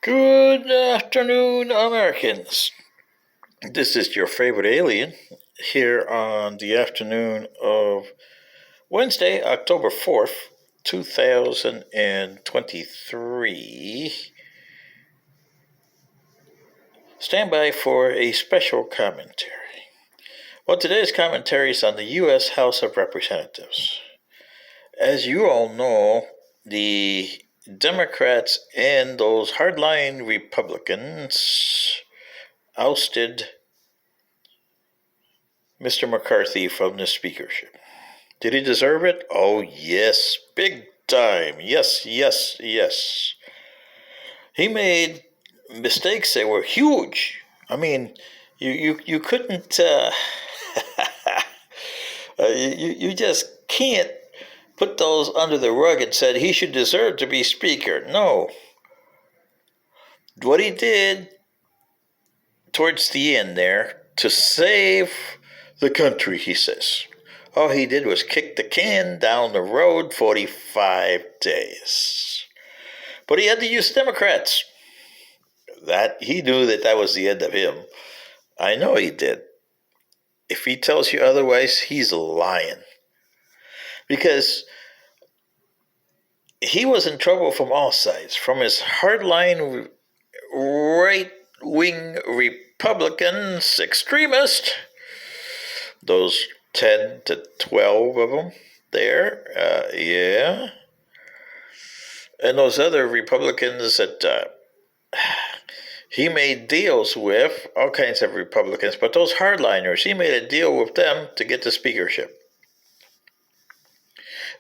Good afternoon, Americans. This is your favorite alien here on the afternoon of Wednesday, October 4th, 2023. Stand by for a special commentary. Well, today's commentary is on the U.S. House of Representatives. As you all know, the Democrats and those hardline Republicans ousted Mr. McCarthy from the speakership. Did he deserve it? Oh, yes, big time. Yes, yes, yes. He made mistakes that were huge. I mean, you couldn't, you just can't put those under the rug and said he should deserve to be speaker. No. What he did towards the end there to save the country, he says. All he did was kick the can down the road 45 days. But he had to use Democrats. That he knew that was the end of him. I know he did. If he tells you otherwise, he's lying. Because he was in trouble from all sides, from his hardline right-wing Republicans, extremists, those 10 to 12 of them there, yeah. And those other Republicans that he made deals with, all kinds of Republicans, but those hardliners, he made a deal with them to get the speakership.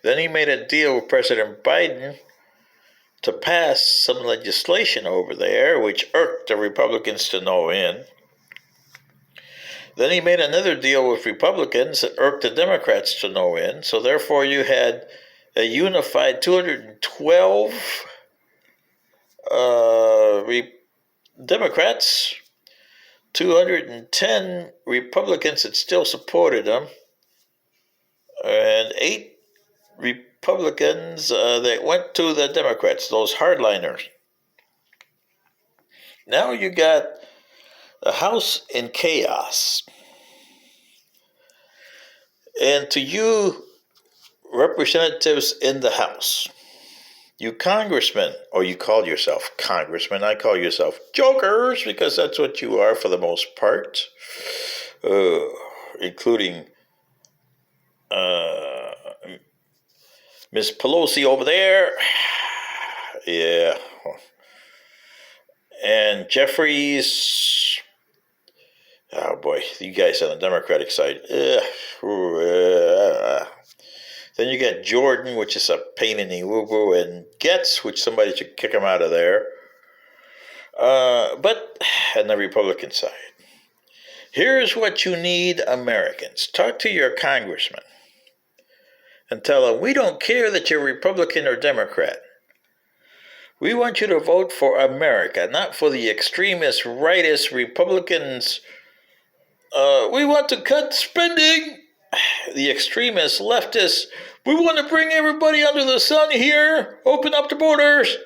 Then he made a deal with President Biden to pass some legislation over there, which irked the Republicans to no end. Then he made another deal with Republicans that irked the Democrats to no end. So therefore you had a unified 212 Democrats, 210 Republicans that still supported him, and 8 Republicans that went to the Democrats, those hardliners. Now you got the House in chaos. And to you, representatives in the House, you congressmen, or you call yourself congressmen, I call yourself jokers because that's what you are for the most part, including Ms. Pelosi over there, yeah, and Jeffries. Oh boy, you guys on the Democratic side. Then you got Jordan, which is a pain in the woo-woo, and Getz, which somebody should kick him out of there. But on the Republican side, here's what you need, Americans. Talk to your congressman and tell them, we don't care that you're Republican or Democrat. We want you to vote for America, not for the extremist, rightist Republicans. We want to cut spending. The extremist leftists, we want to bring everybody under the sun here, open up the borders.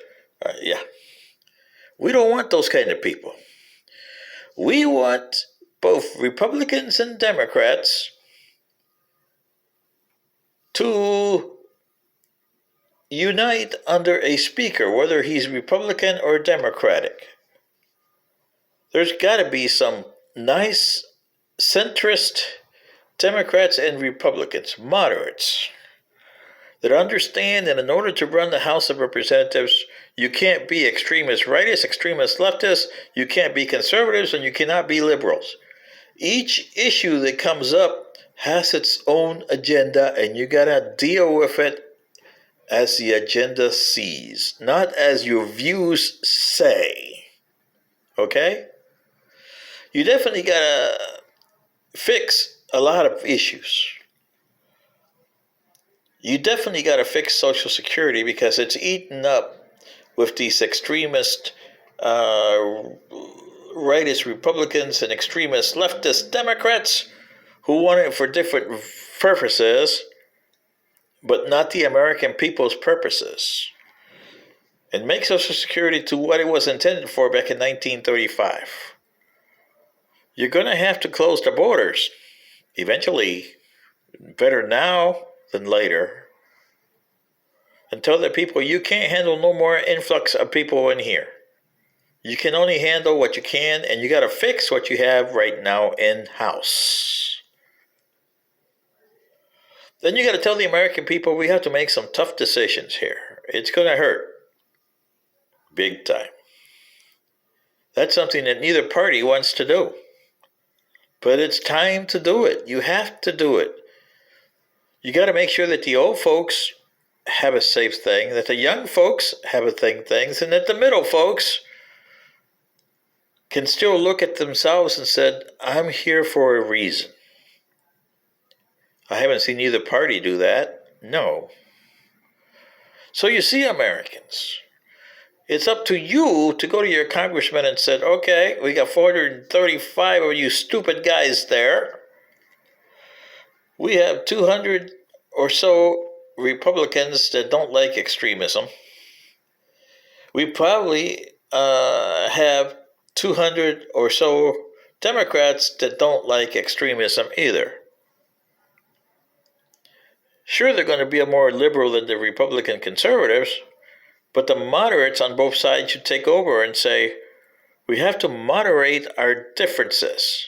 Yeah. We don't want those kind of people. We want both Republicans and Democrats to unite under a speaker, whether he's Republican or Democratic. There's got to be some nice centrist Democrats and Republicans, moderates, that understand that in order to run the House of Representatives, you can't be extremist rightists, extremist leftists, you can't be conservatives, and you cannot be liberals. Each issue that comes up has its own agenda, and you got to deal with it as the agenda sees, not as your views say. Okay? You definitely got to fix a lot of issues. You definitely got to fix Social Security because it's eaten up with these extremist rightist Republicans and extremist leftist Democrats who want it for different purposes, but not the American people's purposes. and make Social Security to what it was intended for back in 1935. You're going to have to close the borders eventually, better now than later, and tell the people you can't handle no more influx of people in here. You can only handle what you can, and you got to fix what you have right now in-house. Then you got to tell the American people we have to make some tough decisions here. It's going to hurt. Big time. That's something that neither party wants to do. But it's time to do it. You have to do it. You got to make sure that the old folks have a safe thing, that the young folks have a things, and that the middle folks can still look at themselves and said, I'm here for a reason. I haven't seen either party do that. No. So you see, Americans, it's up to you to go to your congressman and said, okay, we got 435 of you stupid guys there. We have 200 or so Republicans that don't like extremism. We probably have 200 or so Democrats that don't like extremism either. Sure, they're going to be more liberal than the Republican conservatives, but the moderates on both sides should take over and say, we have to moderate our differences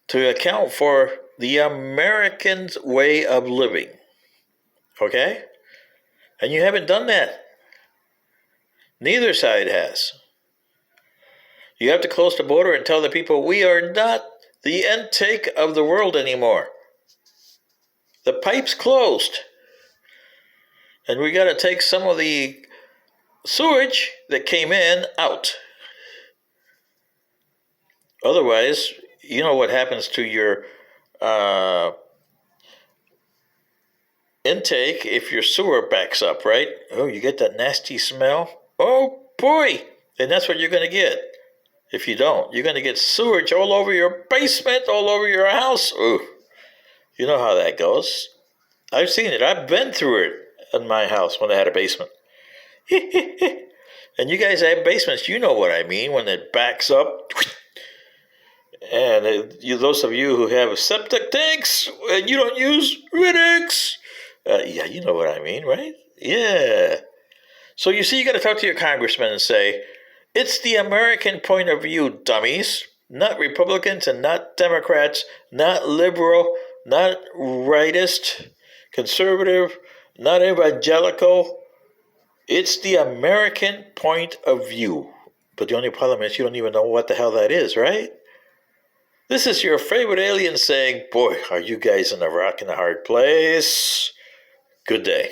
to account for the Americans' way of living. Okay? And you haven't done that. Neither side has. You have to close the border and tell the people we are not the intake of the world anymore. The pipe's closed. And we got to take some of the sewage that came in out. Otherwise, you know what happens to your intake if your sewer backs up, right? Oh, you get that nasty smell. Oh, boy. And that's what you're going to get. If you don't, you're going to get sewage all over your basement, all over your house. Ooh, you know how that goes. I've seen it. I've been through it in my house when I had a basement. And you guys have basements, you know what I mean, when it backs up. And those of you who have septic tanks and you don't use Riddick's, yeah, you know what I mean, right? Yeah. So you see, you got to talk to your congressman and say, it's the American point of view, dummies, not Republicans and not Democrats, not liberal, not rightist, conservative, not evangelical. It's the American point of view. But the only problem is you don't even know what the hell that is, right? This is your favorite alien saying, boy, are you guys in a rock and a hard place? Good day.